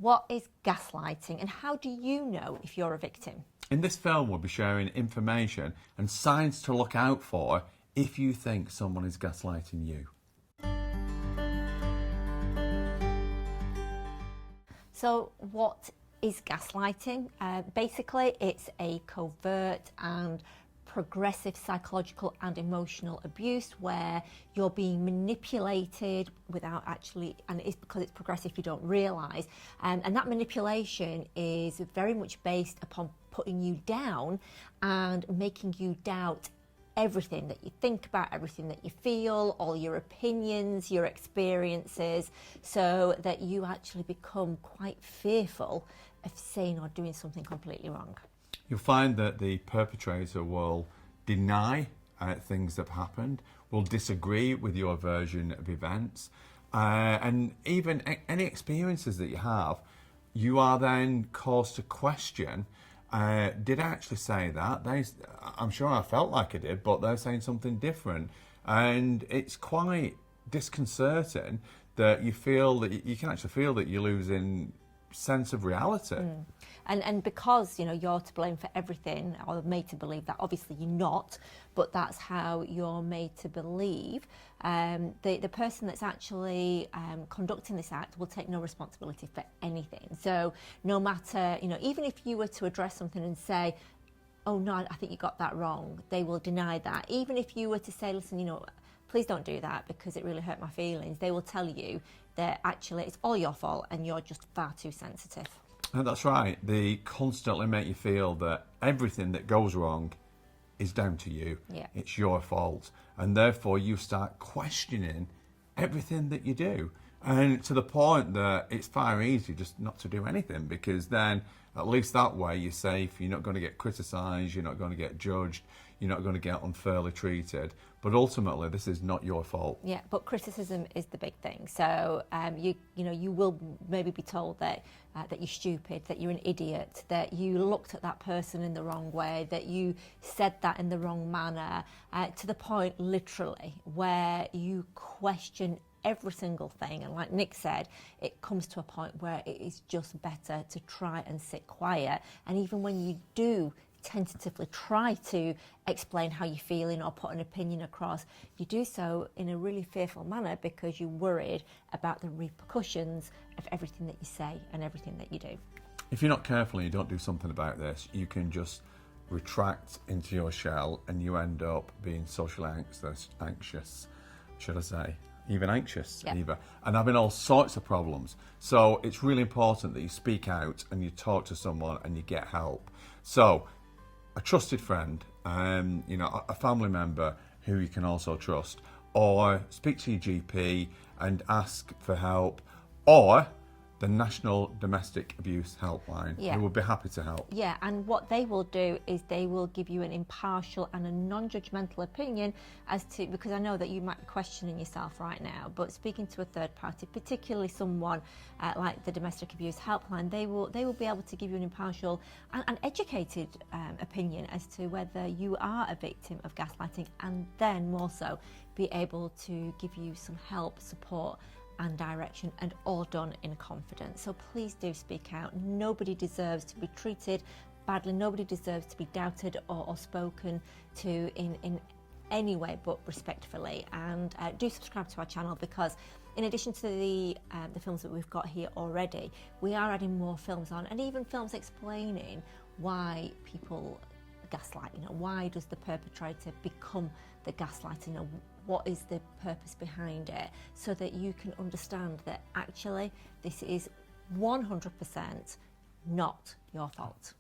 What is gaslighting and how do you know if you're a victim? In this film, we'll be sharing information and signs to look out for if you think someone is gaslighting you. So what is gaslighting? Basically, it's a covert and progressive psychological and emotional abuse where you're being manipulated without actually, and it's because it's progressive you don't realise, and that manipulation is very much based upon putting you down and making you doubt everything that you think about, everything that you feel, all your opinions, your experiences, so that you actually become quite fearful of saying or doing something completely wrong. You'll find that the perpetrator will deny things that have happened, will disagree with your version of events, and even any experiences that you have, you are then caused to question, did I actually say that? I'm sure I felt like I did, but they're saying something different. And it's quite disconcerting that you feel that you can actually feel that you're losing sense of reality. And because you're to blame for everything, or made to believe that, obviously you're not, but that's how you're made to believe. The person that's actually conducting this act will take no responsibility for anything. So no matter, even if you were to address something and say, oh no, I think you got that wrong, they will deny that. Even if you were to say, listen, please don't do that because it really hurt my feelings, they will tell you that actually it's all your fault and you're just far too sensitive. And that's right. They constantly make you feel that everything that goes wrong is down to you. Yeah. It's your fault. And therefore you start questioning everything that you do. And to the point that it's far easier just not to do anything, because then at least that way you're safe, you're not going to get criticised, you're not going to get judged, you're not going to get unfairly treated. But ultimately, this is not your fault. Yeah, but criticism is the big thing. So you will maybe be told that that you're stupid, that you're an idiot, that you looked at that person in the wrong way, that you said that in the wrong manner, to the point literally where you question every single thing. And like Nick said, it comes to a point where it is just better to try and sit quiet. And even when you do tentatively try to explain how you're feeling or put an opinion across, you do so in a really fearful manner because you're worried about the repercussions of everything that you say and everything that you do. If you're not careful and you don't do something about this, you can just retract into your shell and you end up being socially anxious, should I say, even anxious, Yep. either, and having all sorts of problems. So it's really important that you speak out and you talk to someone and you get help. So a trusted friend, a family member who you can also trust, or speak to your GP and ask for help, or the National Domestic Abuse Helpline, Yeah. who will be happy to help. Yeah, and what they will do is they will give you an impartial and a non-judgmental opinion as to, because I know that you might be questioning yourself right now, but speaking to a third party, particularly someone like the Domestic Abuse Helpline, they will be able to give you an impartial and educated opinion as to whether you are a victim of gaslighting, and then more so be able to give you some help, support and direction, and all done in confidence. So please do speak out. Nobody deserves to be treated badly. Nobody deserves to be doubted or spoken to in any way but respectfully. And do subscribe to our channel, because in addition to the films that we've got here already, we are adding more films on, and even films explaining why people gaslight. Why does the perpetrator become the gaslighter? What is the purpose behind it, so that you can understand that actually this is 100% not your fault.